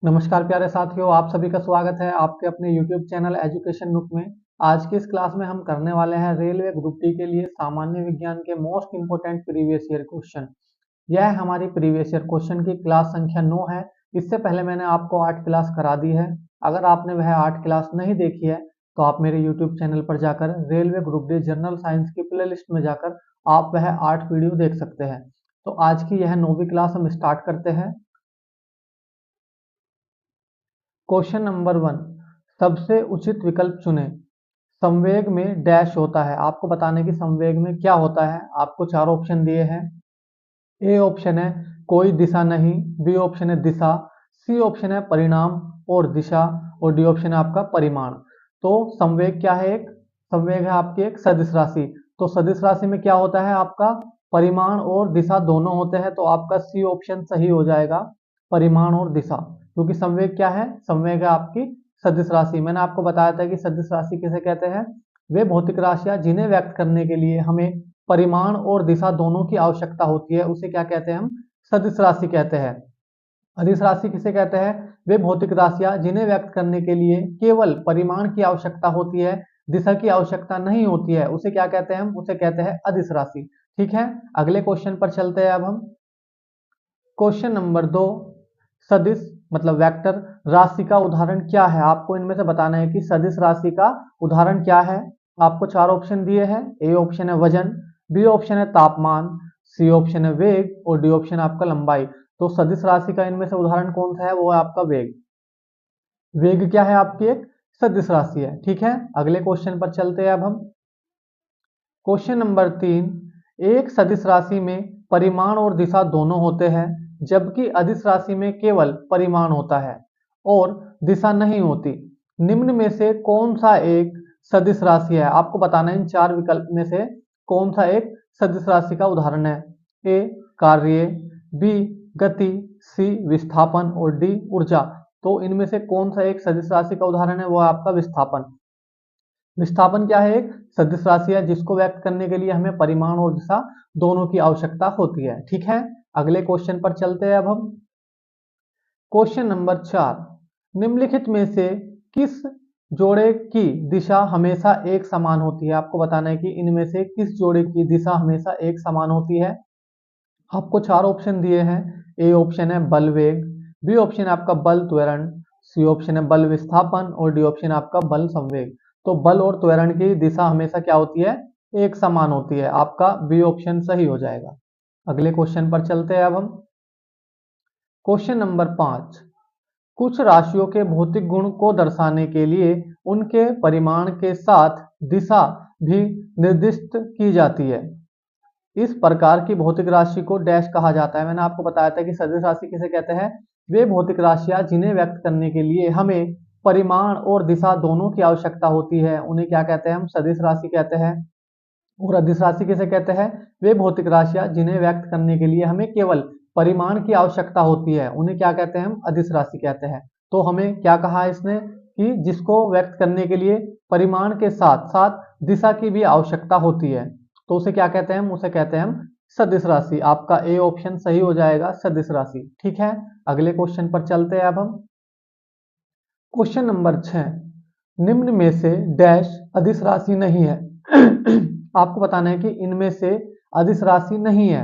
नमस्कार प्यारे साथियों, आप सभी का स्वागत है आपके अपने YouTube चैनल एजुकेशन नुक में। आज की इस क्लास में हम करने वाले हैं रेलवे ग्रुप डी के लिए सामान्य विज्ञान के most important previous year question. यह हमारी प्रीवियस ईयर क्वेश्चन की क्लास संख्या 9 है। इससे पहले मैंने आपको 8 क्लास करा दी है। अगर आपने वह 8 क्लास नहीं देखी है तो आप मेरे YouTube चैनल पर जाकर railway group D general science की प्ले लिस्ट में जाकर आप वह 8 वीडियो देख सकते हैं। तो आज की यह 9वीं क्लास हम स्टार्ट करते हैं। क्वेश्चन नंबर 1, सबसे उचित विकल्प चुनें। संवेग में डैश होता है, आपको बताने की संवेग में क्या होता है। आपको चार ऑप्शन दिए हैं। ए ऑप्शन है कोई दिशा नहीं, बी ऑप्शन है दिशा, सी ऑप्शन है परिणाम और दिशा, और डी ऑप्शन है आपका परिमाण। तो संवेग क्या है? एक संवेग है आपकी एक सदिश राशि। तो सदिश राशि में क्या होता है? आपका परिमाण और दिशा दोनों होते हैं। तो आपका सी ऑप्शन सही हो जाएगा, परिमाण और दिशा। क्योंकि संवेग क्या है? संवेग है आपकी सदिश राशि। मैंने आपको बताया था कि सदिश राशि किसे कहते हैं? वे भौतिक राशियां जिन्हें व्यक्त करने के लिए हमें परिमाण और दिशा दोनों की आवश्यकता होती है, उसे क्या कहते हैं? हम सदिश राशि कहते हैं। अदिश राशि किसे कहते हैं? वे भौतिक राशियां जिन्हें व्यक्त करने के लिए केवल परिमाण की आवश्यकता होती है, दिशा की आवश्यकता नहीं होती है, उसे क्या कहते हैं? हम उसे कहते हैं अदिश राशि। ठीक है, अगले क्वेश्चन पर चलते हैं अब हम। क्वेश्चन नंबर 2, सदिश मतलब वेक्टर राशि का उदाहरण क्या है? आपको इनमें से बताना है कि सदिश राशि का उदाहरण क्या है। आपको चार ऑप्शन दिए हैं। ए ऑप्शन है वजन, बी ऑप्शन है तापमान, सी ऑप्शन है वेग और डी ऑप्शन आपका लंबाई। तो सदिश राशि का इनमें से उदाहरण कौन सा है? वो है आपका वेग। वेग क्या है? आपकी एक सदिश राशि है। ठीक है, अगले क्वेश्चन पर चलते हैं अब हम। क्वेश्चन नंबर 3, एक सदिश राशि में परिमाण और दिशा दोनों होते हैं, जबकि अदिश राशि में केवल परिमाण होता है और दिशा नहीं होती। निम्न में से कौन सा एक सदिश राशि है? आपको बताना है इन चार विकल्प में से कौन सा एक सदिश राशि का उदाहरण है। ए कार्य, बी गति, सी विस्थापन और डी ऊर्जा। तो इनमें से कौन सा एक सदिश राशि का उदाहरण है? वो है आपका विस्थापन। विस्थापन क्या है? एक सदिश राशि है जिसको व्यक्त करने के लिए हमें परिमाण और दिशा दोनों की आवश्यकता होती है। ठीक है, अगले क्वेश्चन पर चलते हैं अब हम। क्वेश्चन नंबर 4, निम्नलिखित में से किस जोड़े की दिशा हमेशा एक समान होती है? आपको बताना है कि इनमें से किस जोड़े की दिशा हमेशा एक समान होती है। आपको चार ऑप्शन दिए हैं। ए ऑप्शन है बल वेग, बी ऑप्शन है आपका बल त्वरण, सी ऑप्शन है बल विस्थापन और डी ऑप्शन है आपका बल संवेग। तो बल और त्वरण की दिशा हमेशा क्या होती है? एक समान होती है। आपका बी ऑप्शन सही हो जाएगा। अगले क्वेश्चन पर चलते हैं अब हम। क्वेश्चन नंबर 5, कुछ राशियों के भौतिक गुण को दर्शाने के लिए उनके परिमाण के साथ दिशा भी निर्दिष्ट की जाती है। इस प्रकार की भौतिक राशि को डैश कहा जाता है। मैंने आपको बताया था कि सदिश राशि किसे कहते हैं? वे भौतिक राशियां जिन्हें व्यक्त करने के लिए हमें परिमाण और दिशा दोनों की आवश्यकता होती है, उन्हें क्या कहते हैं? हम सदिश राशि कहते हैं। और अदिश राशि किसे कहते हैं? वे भौतिक राशियां जिन्हें व्यक्त करने के लिए हमें केवल परिमाण की आवश्यकता होती है, उन्हें क्या कहते हैं? हम अदिश राशि कहते हैं। तो हमें क्या कहा है इसने कि जिसको व्यक्त करने के लिए परिमाण के साथ साथ दिशा की भी आवश्यकता होती है, तो उसे क्या कहते हैं? हम उसे कहते हैं हम सदिश राशि। आपका ए ऑप्शन सही हो जाएगा, सदिश राशि। ठीक है, अगले क्वेश्चन पर चलते हैं अब हम। क्वेश्चन नंबर 6, निम्न में से डैश अदिश राशि नहीं है। आपको बताना है कि इनमें से अदिश राशि नहीं है।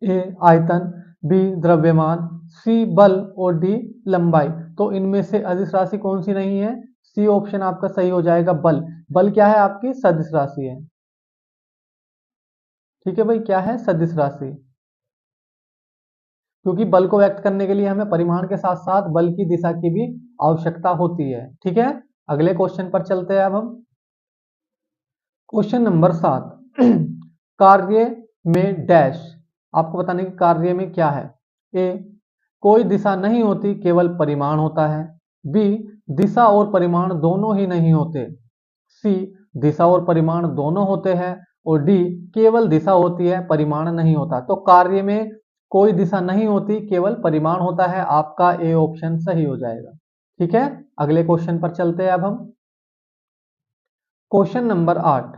ए आयतन, बी द्रव्यमान, सी बल और डी लंबाई। तो इनमें से अदिश राशि कौन सी नहीं है? सी ऑप्शन आपका सही हो जाएगा, बल। बल क्या है? आपकी सदिश राशि है। ठीक है भाई, क्या है? सदिश राशि। क्योंकि बल को व्यक्त करने के लिए हमें परिमाण के साथ साथ बल की दिशा की भी आवश्यकता होती है। ठीक है, अगले क्वेश्चन पर चलते हैं अब हम। क्वेश्चन नंबर 7, कार्य में डैश। आपको बताने की कार्य में क्या है। ए कोई दिशा नहीं होती, केवल परिमाण होता है। बी दिशा और परिमाण दोनों ही नहीं होते। सी दिशा और परिमाण दोनों होते हैं। और डी केवल दिशा होती है, परिमाण नहीं होता। तो कार्य में कोई दिशा नहीं होती, केवल परिमाण होता है। आपका ए ऑप्शन सही हो जाएगा। ठीक है, अगले क्वेश्चन पर चलते हैं अब हम। क्वेश्चन नंबर 8,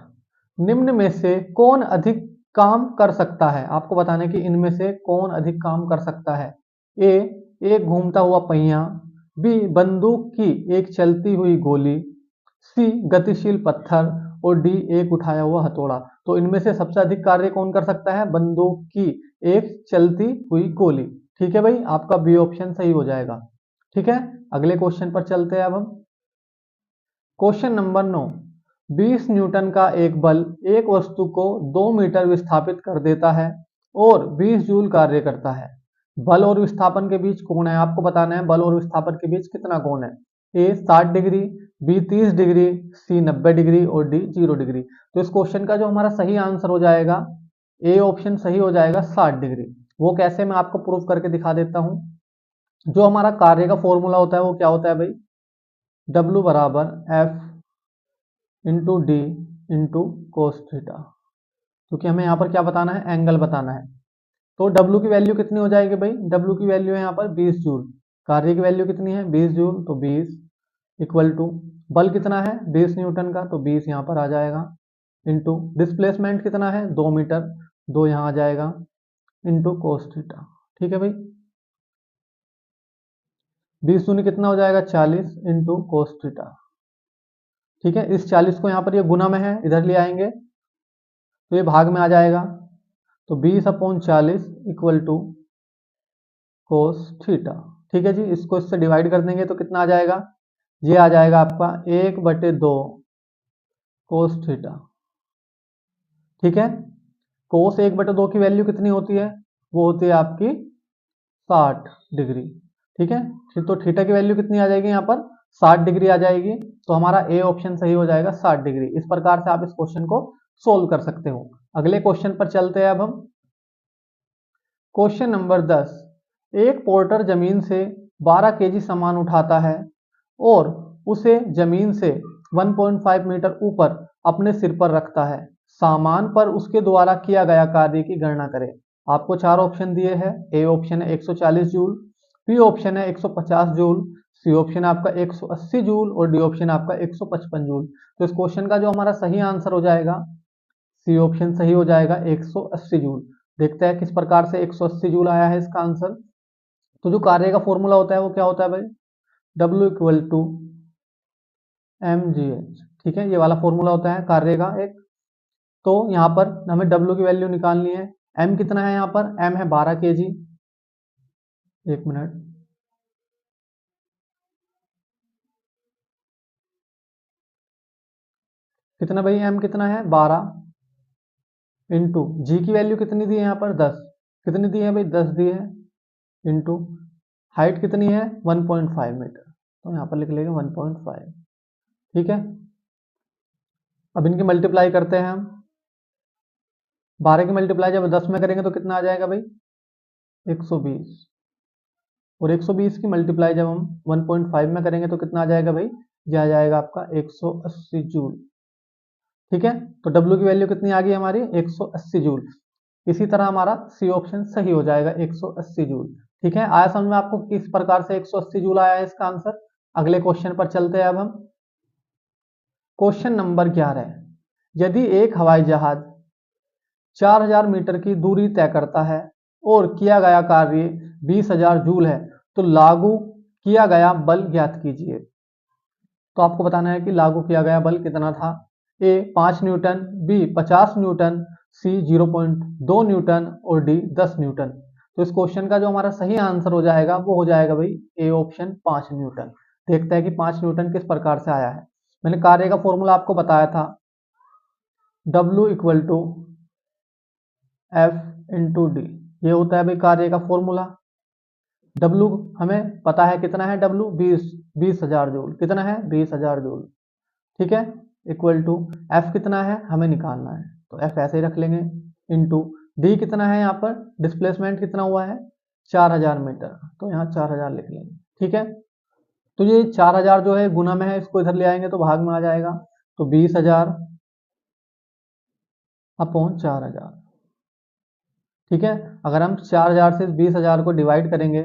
निम्न में से कौन अधिक काम कर सकता है? आपको बताने की इनमें से कौन अधिक काम कर सकता है। ए एक घूमता हुआ पहिया, बी बंदूक की एक चलती हुई गोली, सी गतिशील पत्थर और डी एक उठाया हुआ हथौड़ा। तो इनमें से सबसे अधिक कार्य कौन कर सकता है? बंदूक की एक चलती हुई गोली। ठीक है भाई, आपका बी ऑप्शन सही हो जाएगा। ठीक है, अगले क्वेश्चन पर चलते हैं अब हम। क्वेश्चन नंबर 9, 20 न्यूटन का एक बल एक वस्तु को 2 मीटर विस्थापित कर देता है और 20 जूल कार्य करता है। बल और विस्थापन के बीच कोण है, आपको बताना है बल और विस्थापन के बीच कितना कोण है। ए 60 डिग्री, बी 30 डिग्री, सी 90 डिग्री और डी 0 डिग्री। तो इस क्वेश्चन का जो हमारा सही आंसर हो जाएगा, ए ऑप्शन सही हो जाएगा 60 डिग्री। वो कैसे, मैं आपको प्रूफ करके दिखा देता हूं। जो हमारा कार्य का फॉर्मूला होता है वो क्या होता है भाई? W बराबर F into D into cos theta, क्योंकि हमें यहाँ पर क्या बताना है? एंगल बताना है। तो W की वैल्यू कितनी हो जाएगी भाई? W की वैल्यू है यहाँ पर 20 जूल। कार्य की वैल्यू कितनी है? 20 जूल, तो 20 इक्वल टू बल कितना है? 20 न्यूटन का, तो 20 यहाँ पर आ जाएगा, इंटू डिस्प्लेसमेंट कितना है? 2 मीटर, 2 यहाँ आ जाएगा, इंटू कोस थीटा। ठीक है भाई, 20 दूनी कितना हो जाएगा? 40 इंटू कोस थीटा। ठीक है, इस 40 को यहाँ पर ये गुना में है, इधर ले आएंगे तो ये भाग में आ जाएगा। तो 20/40 इक्वल टू कोस थीटा। ठीक है जी, इसको इससे डिवाइड कर देंगे तो कितना आ जाएगा? ये आ जाएगा आपका 1/2 कोस थीटा। ठीक है, कोस 1/2 की वैल्यू कितनी होती है? वो होती है आपकी 60 डिग्री। ठीक है, फिर तो थीटा की वैल्यू कितनी आ जाएगी यहाँ पर? 60 डिग्री आ जाएगी। तो हमारा ए ऑप्शन सही हो जाएगा 60 डिग्री। इस प्रकार से आप इस क्वेश्चन को सोल्व कर सकते हो। अगले क्वेश्चन पर चलते हैं अब हम। क्वेश्चन नंबर 10, एक पोर्टर जमीन से 12 केजी सामान उठाता है और उसे जमीन से 1.5 मीटर ऊपर अपने सिर पर रखता है। सामान पर उसके द्वारा किया गया कार्य की गणना करें। आपको 4 ऑप्शन दिए हैं। ए ऑप्शन है 140 जूल, बी ऑप्शन है 150 जूल, सी ऑप्शन आपका 180 जूल और डी ऑप्शन आपका 155 जूल। तो इस क्वेश्चन का जो हमारा सही आंसर हो जाएगा, सी ऑप्शन सही हो जाएगा 180 जूल। देखते हैं किस प्रकार से 180 जूल आया है इसका आंसर। तो जो कार्य का फॉर्मूला होता है वो क्या होता है भाई? W equal to mgh। ठीक है, ये वाला फॉर्मूला होता है कार्य का एक। तो यहाँ पर हमें W की वैल्यू निकालनी है। M कितना है यहाँ पर? M है 12 केजी। एक मिनट, कितना भाई? M कितना है? 12 इंटू जी की वैल्यू कितनी दी है यहाँ पर? 10। कितनी दी है भाई? 10 दी है, इंटू हाइट कितनी है? 1.5 मीटर, तो यहाँ पर लिख लेंगे 1.5। ठीक है, अब इनकी मल्टीप्लाई करते हैं हम। 12 की मल्टीप्लाई जब 10 में करेंगे तो कितना आ जाएगा भाई? 120। और 120 की मल्टीप्लाई जब हम 1.5 में करेंगे तो कितना आ जाएगा भाई? यह आ जाएगा आपका 180 जूल। ठीक है, तो W की वैल्यू कितनी आ गई हमारी? 180 जूल। इसी तरह हमारा सी ऑप्शन सही हो जाएगा 180 जूल। ठीक है, आया समझ में आपको किस प्रकार से 180 जूल आया है इसका आंसर। अगले क्वेश्चन पर चलते हैं अब हम। क्वेश्चन नंबर 11, यदि एक हवाई जहाज 4000 मीटर की दूरी तय करता है और किया गया कार्य 20,000 जूल है, तो लागू किया गया बल ज्ञात कीजिए। तो आपको बताना है कि लागू किया गया बल कितना था। ए 5 न्यूटन, बी 50 न्यूटन, सी 0.2 न्यूटन और डी 10 न्यूटन। तो इस क्वेश्चन का जो हमारा सही आंसर हो जाएगा वो हो जाएगा भाई ए ऑप्शन 5 न्यूटन। देखते हैं कि 5 न्यूटन किस प्रकार से आया है। मैंने कार्य का फॉर्मूला आपको बताया था, W equal to F into D. ये होता है भाई कार्य का फॉर्मूला। W हमें पता है कितना है? W 20,000 joule. कितना है? 20,000 जूल। ठीक है, इक्वल टू एफ कितना है हमें निकालना है, तो एफ ऐसे ही रख लेंगे, इंटू डी कितना है यहाँ पर? डिस्प्लेसमेंट कितना हुआ है? 4000 मीटर, तो यहाँ 4000 लिख लेंगे। ठीक है, तो ये 4000 जो है गुना में है, इसको इधर ले आएंगे तो भाग में आ जाएगा। तो 20,000 अपॉन 4000। ठीक है, अगर हम 4000 से 20,000 को डिवाइड करेंगे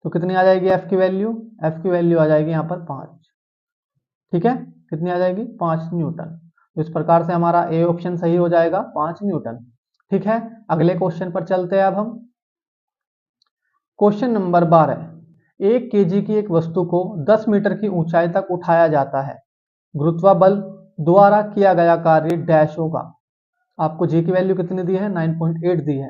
तो कितनी आ जाएगी एफ की वैल्यू? एफ की वैल्यू आ जाएगी यहाँ पर 5। ठीक है, कितनी आ जाएगी? 5 न्यूटन। तो इस प्रकार से हमारा ए ऑप्शन सही हो जाएगा 5 न्यूटन। ठीक है, अगले क्वेश्चन पर चलते हैं अब हम। क्वेश्चन नंबर 12, 1 kg की एक वस्तु को 10 मीटर की ऊंचाई तक उठाया जाता है, गुरुत्वाबल द्वारा किया गया कार्य डैश होगा। आपको जी की वैल्यू कितनी दी है, 9.8 दी है।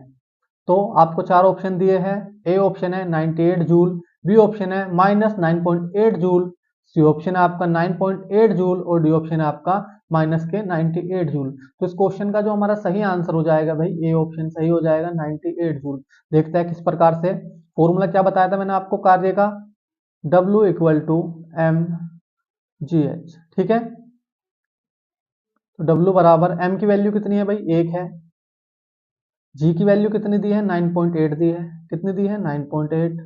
तो आपको चार ऑप्शन दिए हैं। ए ऑप्शन है 98 जूल, बी ऑप्शन है -9.8 जूल, सी ऑप्शन है आपका 9.8 जूल और डी ऑप्शन है आपका -98 जूल। तो इस क्वेश्चन का जो हमारा सही आंसर हो जाएगा भाई, ए ऑप्शन सही हो जाएगा, 98 जूल। देखते हैं किस प्रकार से। फॉर्मूला क्या बताया था मैंने आपको कार्य का, W = mgh। ठीक है, तो W बराबर m की वैल्यू कितनी है भाई, 1 है। जी की वैल्यू कितनी दी है, 9.8 दी है। कितनी दी है, 9.8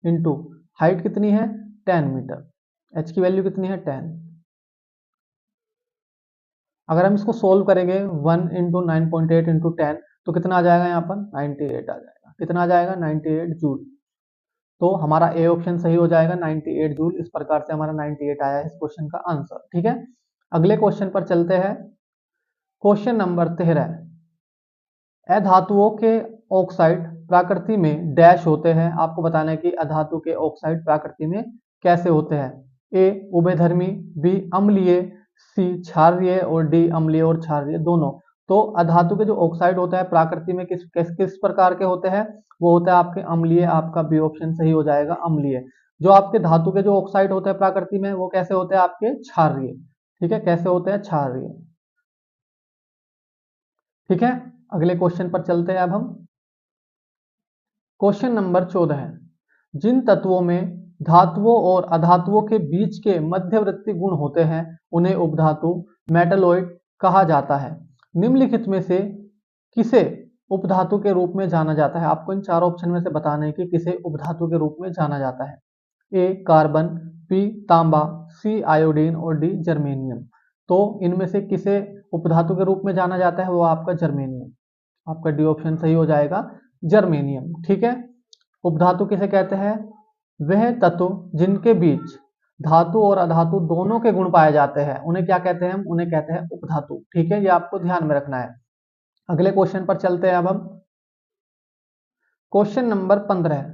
इंटू हाइट कितनी है, 10 मीटर। एच की वैल्यू कितनी है, 10। अगर हम इसको सोल्व करेंगे 1 इंटू 9.8 इंटू 10 तो कितना आ जाएगा, यहाँ पर 98 आ जाएगा। कितना आ जाएगा, 98 जूल। तो हमारा ए ऑप्शन सही हो जाएगा, 98 जूल। इस प्रकार से हमारा 98 आया है इस क्वेश्चन का आंसर। ठीक है, अगले क्वेश्चन पर चलते हैं। क्वेश्चन नंबर 13, अधातुओं के ऑक्साइड प्रकृति में डैश होते हैं। आपको बताना है कि अधातु के ऑक्साइड प्रकृति में कैसे होते हैं। ए उभयधर्मी, बी अम्लीय, सी क्षारीय और डी अम्लीय और क्षारीय दोनों। तो अधातु के जो ऑक्साइड होता है प्रकृति में किस किस किस प्रकार के होते हैं, वो होता है आपके अम्लीय। आपका बी ऑप्शन सही हो जाएगा, अम्लीय। जो आपके धातु के जो ऑक्साइड होते हैं प्रकृति में, वो कैसे होते हैं आपके, क्षारीय। ठीक है, कैसे होते हैं, क्षारीय। ठीक है, अगले क्वेश्चन पर चलते हैं अब हम। क्वेश्चन नंबर 14 है, जिन तत्वों में धातुओं और अधातुओं के बीच के मध्यवर्ती गुण होते हैं उन्हें उपधातु मेटलॉइड कहा जाता है। निम्नलिखित में से किसे उपधातु के रूप में जाना जाता है। आपको इन चार ऑप्शन में से बताना है कि किसे उपधातु के रूप में जाना जाता है। ए कार्बन, बी तांबा, सी आयोडीन और डी जर्मेनियम। तो इनमें से किसे उपधातु के रूप में जाना जाता है, वो आपका जर्मेनियम। आपका डी ऑप्शन सही हो जाएगा, जर्मेनियम। ठीक है, उपधातु किसे कहते हैं, वह तत्व जिनके बीच धातु और अधातु दोनों के गुण पाए जाते हैं उन्हें क्या कहते हैं, हम उन्हें कहते हैं उपधातु। ठीक है, ये आपको ध्यान में रखना है। अगले क्वेश्चन पर चलते हैं अब हम। क्वेश्चन नंबर 15,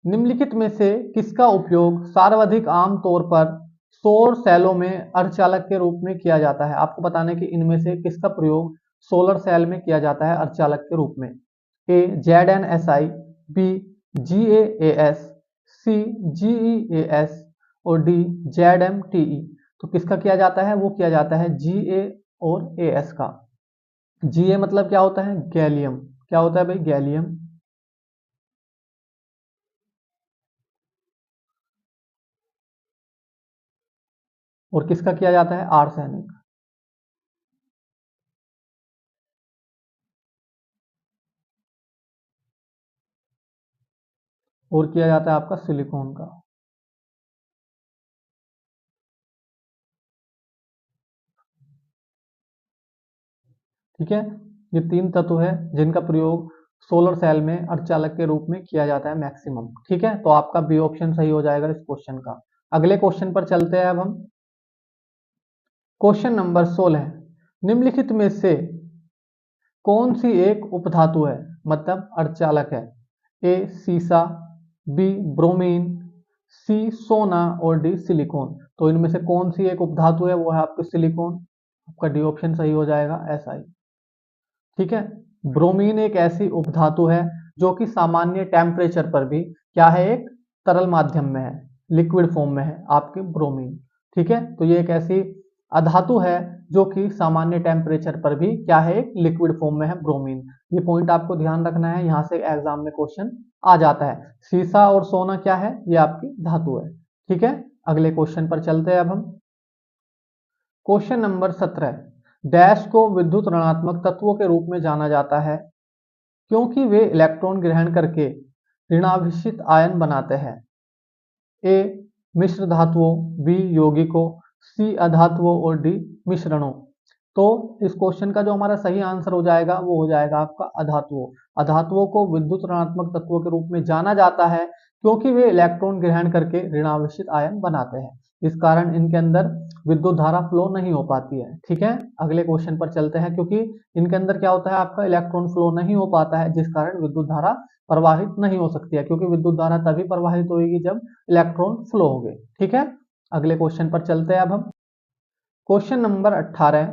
निम्नलिखित में से किसका उपयोग सर्वाधिक आम तौर पर सौर सेलों में अर्धचालक के रूप में किया जाता है। आपको बताना है कि इनमें से किसका प्रयोग सोलर सेल में किया जाता है अर्धचालक के रूप में। ए ZnSi, बी GaAs, सी GeAs और डी ZmTe। तो किसका किया जाता है, वो किया जाता है Ga और As का। Ga मतलब क्या होता है, गैलियम। क्या होता है भाई, गैलियम। और किसका किया जाता है, आर्सेनिक। और किया जाता है आपका सिलिकॉन का। ठीक है, ये तीन तत्व है जिनका प्रयोग सोलर सेल में अर्धचालक के रूप में किया जाता है मैक्सिमम। ठीक है, तो आपका बी ऑप्शन सही हो जाएगा इस क्वेश्चन का। अगले क्वेश्चन पर चलते हैं अब हम। क्वेश्चन नंबर 16, निम्नलिखित में से कौन सी एक उपधातु है, मतलब अर्धचालक है। ए सीसा, बी ब्रोमीन, सी सोना और डी सिलिकॉन। तो इनमें से कौन सी एक उपधातु है, वो है आपके सिलिकॉन। आपका डी ऑप्शन सही हो जाएगा, SI। ठीक है, ब्रोमीन एक ऐसी उपधातु है जो कि सामान्य टेम्परेचर पर भी क्या है, एक तरल माध्यम में है, लिक्विड फॉर्म में है आपके ब्रोमीन। ठीक है, तो ये एक ऐसी अधातु है जो कि सामान्य टेम्परेचर पर भी क्या है, एक लिक्विड फॉर्म में है, ब्रोमीन। ये पॉइंट आपको ध्यान रखना है, यहाँ से एग्जाम में क्वेश्चन आ जाता है। सीसा और सोना क्या है, ये आपकी धातु है। ठीक है, अगले क्वेश्चन पर चलते हैं अब हम। क्वेश्चन नंबर 17, डैश को विद्युत ऋणात्मक तत्वों के रूप में जाना जाता है क्योंकि वे इलेक्ट्रॉन ग्रहण करके ऋणाभिषिक्त आयन बनाते हैं। ए मिश्र धातुओं, बी यौगिकों, सी अधातुओं और डी मिश्रणों। तो इस क्वेश्चन का जो हमारा सही आंसर हो जाएगा वो हो जाएगा आपका अधातुओं। अधातुओं को विद्युत ऋणात्मक तत्वों के रूप में जाना जाता है क्योंकि वे इलेक्ट्रॉन ग्रहण करके ऋणावेशित आयन बनाते हैं। इस कारण इनके अंदर विद्युत धारा फ्लो नहीं हो पाती है। ठीक है, अगले क्वेश्चन पर चलते हैं। क्योंकि इनके अंदर क्या होता है, आपका इलेक्ट्रॉन फ्लो नहीं हो पाता है, जिस कारण विद्युत धारा प्रवाहित नहीं हो सकती है, क्योंकि विद्युत धारा तभी प्रवाहित होगी जब इलेक्ट्रॉन फ्लो होंगे। ठीक है, अगले क्वेश्चन पर चलते हैं अब हम। क्वेश्चन नंबर 18,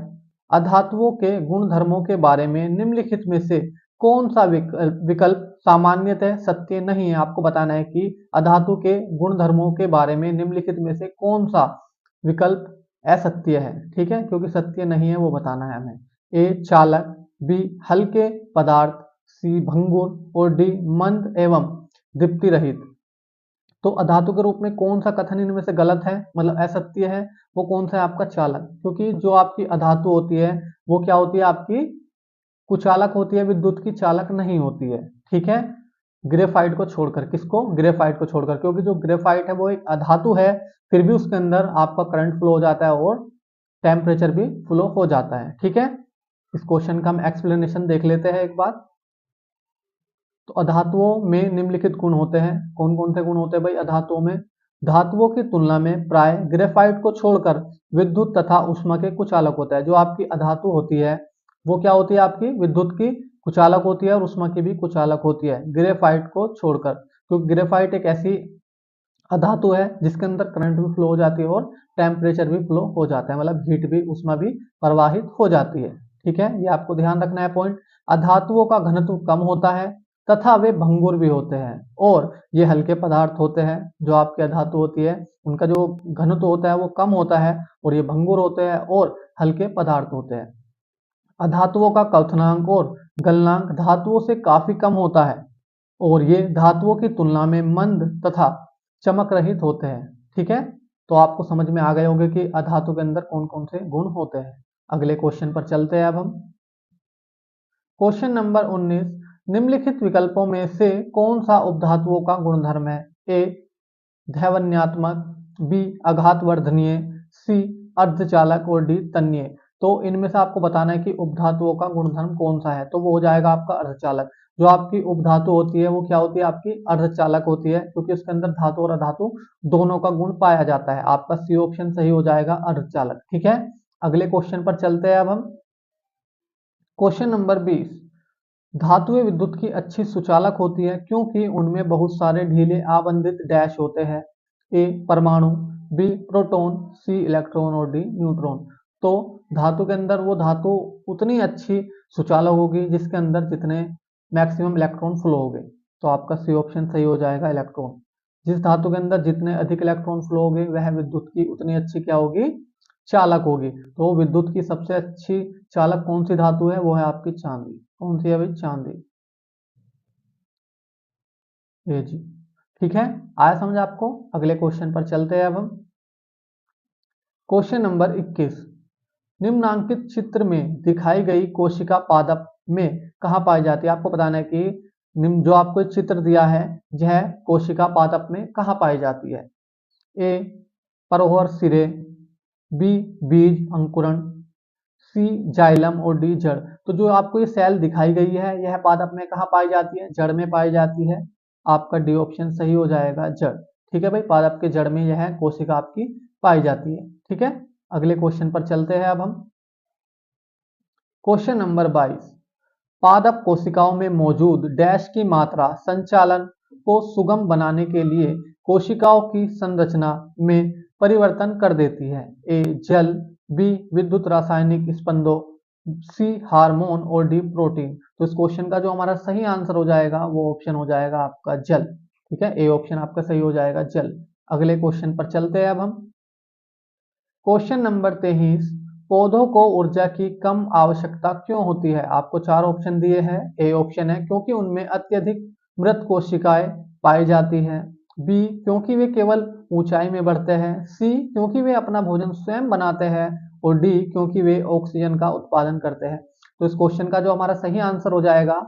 अधातुओं के गुणधर्मों के बारे में निम्नलिखित में से कौन सा विकल्प सामान्यतः सत्य नहीं है। आपको बताना है कि अधातु के गुणधर्मों के बारे में निम्नलिखित में से कौन सा विकल्प असत्य है। ठीक है, क्योंकि सत्य नहीं है वो बताना है हमें। ए चालक, बी हल्के पदार्थ, सी भंगुर और डी मंद एवं दीप्ति रहित। तो अधातु के रूप में कौन सा कथन इनमें से गलत है, मतलब असत्य है, वो कौन सा है आपका चालक। क्योंकि जो आपकी अधातु होती है वो क्या होती है, आपकी कुचालक होती है, विद्युत की चालक नहीं होती है। ठीक है, ग्रेफाइट को छोड़कर, किसको, ग्रेफाइट को छोड़कर, क्योंकि जो ग्रेफाइट है वो एक अधातु है, फिर भी उसके अंदर आपका करंट फ्लो हो जाता है और टेम्परेचर भी फ्लो हो जाता है। ठीक है, इस क्वेश्चन का हम एक्सप्लेनेशन देख लेते हैं एक बार। तो अधातुओं में निम्नलिखित गुण होते हैं। कौन कौन से गुण होते हैं भाई अधातुओं में। धातुओं की तुलना में प्राय ग्रेफाइट को छोड़कर विद्युत तथा उष्मा के कुचालक होता है। जो आपकी अधातु होती है वो क्या होती है, आपकी विद्युत की कुचालक होती है और उष्मा की भी कुचालक होती है, ग्रेफाइट को छोड़कर। क्योंकि ग्रेफाइट एक ऐसी अधातु है जिसके अंदर करंट भी फ्लो हो जाती है और टेम्परेचर भी फ्लो हो जाता है, मतलब हीट भी, उष्मा भी प्रवाहित हो जाती है। ठीक है, ये आपको ध्यान रखना है पॉइंट। अधातुओं का घनत्व कम होता है तथा वे भंगुर भी होते हैं, और ये हल्के पदार्थ होते हैं। जो आपकी अधातु होती है उनका जो घनत्व होता है वो कम होता है, और ये भंगुर होते हैं और हल्के पदार्थ होते हैं। अधातुओं का क्वथनांक और गलनांक धातुओं से काफी कम होता है, और ये धातुओं की तुलना में मंद तथा चमक रहित होते हैं। ठीक है, तो आपको समझ में आ गए होंगे कि अधातु के अंदर कौन कौन से गुण होते हैं। अगले क्वेश्चन पर चलते हैं अब हम। क्वेश्चन नंबर 19, निम्नलिखित विकल्पों में से कौन सा उपधातुओं का गुणधर्म है। ए ध्वन्यात्मक, बी आघातवर्धनीय, सी अर्धचालक और डी तन्य। तो इनमें से आपको बताना है कि उपधातुओं का गुणधर्म कौन सा है। तो वो हो जाएगा आपका अर्धचालक। जो आपकी उपधातु होती है वो क्या होती है, आपकी अर्धचालक होती है, क्योंकि उसके अंदर धातु और अधातु दोनों का गुण पाया जाता है। आपका सी ऑप्शन सही हो जाएगा, अर्धचालक। ठीक है, अगले क्वेश्चन पर चलते हैं अब हम। क्वेश्चन नंबर 20, धातुएं विद्युत की अच्छी सुचालक होती है क्योंकि उनमें बहुत सारे ढीले आबंधित डैश होते हैं। ए परमाणु, बी प्रोटॉन, सी इलेक्ट्रॉन और डी न्यूट्रॉन। तो धातु के अंदर वो धातु उतनी अच्छी सुचालक होगी जिसके अंदर जितने मैक्सिमम इलेक्ट्रॉन फ्लो होंगे। तो आपका सी ऑप्शन सही हो जाएगा, इलेक्ट्रॉन। जिस धातु के अंदर जितने अधिक इलेक्ट्रॉन फ्लो होंगे वह विद्युत की उतनी अच्छी क्या होगी, चालक होगी। तो विद्युत की सबसे अच्छी चालक कौन सी धातु है, वो है आपकी चांदी। कौन सी है भाई, चांदी। ये जी, ठीक है, आया समझ आपको। अगले क्वेश्चन पर चलते हैं अब हम। क्वेश्चन नंबर 21, निम्नांकित चित्र में दिखाई गई कोशिका पादप में कहाँ पाई जाती है। आपको बताना है कि जो आपको चित्र दिया है यह कोशिका पादप में कहाँ पाई जाती है। ए परोहर सिरे, बी बीज अंकुरण, सी जाइलम और डी जड़। तो जो आपको ये सेल दिखाई गई है यह पादप में कहाँ पाई जाती है, जड़ में पाई जाती है। आपका डी ऑप्शन सही हो जाएगा, जड़। ठीक है भाई, पादप के जड़ में यह कोशिका आपकी पाई जाती है। ठीक है, अगले क्वेश्चन पर चलते हैं अब हम। क्वेश्चन नंबर 22, पादप कोशिकाओं में मौजूद डैश की मात्रा संचालन को सुगम बनाने के लिए कोशिकाओं की संरचना में परिवर्तन कर देती है। ए जल, बी विद्युत रासायनिक स्पंदों, सी हार्मोन और डी प्रोटीन। तो इस क्वेश्चन का जो हमारा सही आंसर हो जाएगा वो ऑप्शन हो जाएगा आपका जल। ठीक है, ए ऑप्शन आपका सही हो जाएगा, जल। अगले क्वेश्चन पर चलते हैं अब हम। क्वेश्चन नंबर 23, पौधों को ऊर्जा की कम आवश्यकता क्यों होती है। आपको चार ऑप्शन दिए हैं। ए ऑप्शन है क्योंकि उनमें अत्यधिक मृत कोशिकाएं पाई जाती हैं, बी क्योंकि वे केवल ऊंचाई में बढ़ते हैं, सी क्योंकि वे अपना भोजन स्वयं बनाते हैं, और डी क्योंकि वे ऑक्सीजन का उत्पादन करते हैं। तो इस क्वेश्चन का जो हमारा सही आंसर हो जाएगा,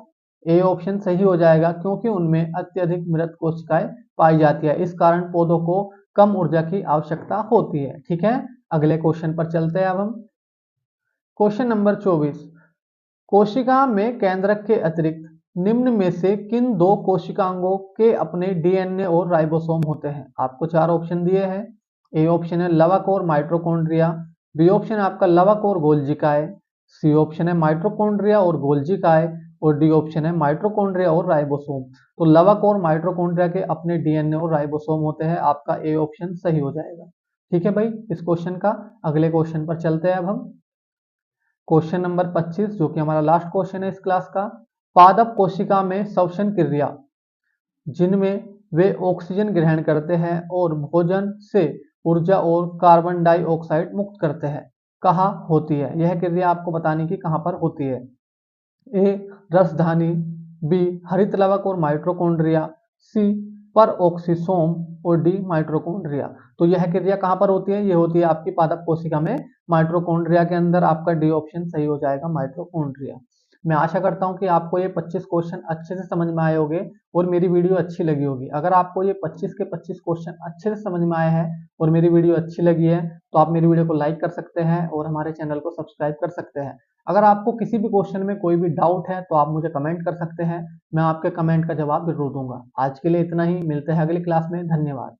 ए ऑप्शन सही हो जाएगा, क्योंकि उनमें अत्यधिक मृत कोशिकाएं पाई जाती है, इस कारण पौधों को कम ऊर्जा की आवश्यकता होती है। ठीक है, अगले क्वेश्चन पर चलते हैं अब हम। क्वेश्चन नंबर 24, कोशिका में केंद्रक के अतिरिक्त निम्न में से किन दो कोशिकांगों के अपने डीएनए और राइबोसोम होते हैं। आपको चार ऑप्शन दिए हैं। ए ऑप्शन है लवक और माइटोकॉन्ड्रिया, बी ऑप्शन है आपका लवक और गोल्जी काय, सी ऑप्शन है माइटोकॉन्ड्रिया और गोल्जी काय, और डी ऑप्शन है माइटोकॉन्ड्रिया और राइबोसोम। तो लवक और माइटोकॉन्ड्रिया के अपने डीएनए और राइबोसोम होते हैं, आपका ए ऑप्शन सही हो जाएगा। ठीक है भाई, इस क्वेश्चन का अगले क्वेश्चन पर चलते हैं अब हम। क्वेश्चन नंबर 25 जो कि हमारा लास्ट क्वेश्चन है इस क्लास का। पादप कोशिका में श्वसन क्रिया जिनमें वे ऑक्सीजन ग्रहण करते हैं और भोजन से ऊर्जा और कार्बन डाइऑक्साइड मुक्त करते हैं, कहाँ होती है? यह क्रिया आपको बताने की कहाँ पर होती है। ए रसधानी, बी हरित लवक और माइटोकॉन्ड्रिया, सी पर ऑक्सीसोम और डी माइटोकॉन्ड्रिया। तो यह क्रिया कहाँ पर होती है? ये होती है आपकी पादप कोशिका में माइटोकॉन्ड्रिया के अंदर। आपका डी ऑप्शन सही हो जाएगा, माइटोकॉन्ड्रिया। मैं आशा करता हूँ कि आपको ये 25 क्वेश्चन अच्छे से समझ में आए होंगे और मेरी वीडियो अच्छी लगी होगी। अगर आपको ये 25 के 25 क्वेश्चन अच्छे से समझ में आए हैं और मेरी वीडियो अच्छी लगी है तो आप मेरी वीडियो को लाइक कर सकते हैं और हमारे चैनल को सब्सक्राइब कर सकते हैं। अगर आपको किसी भी क्वेश्चन में कोई भी डाउट है तो आप मुझे कमेंट कर सकते हैं, मैं आपके कमेंट का जवाब जरूर दूंगा। आज के लिए इतना ही, मिलते हैं अगली क्लास में। धन्यवाद।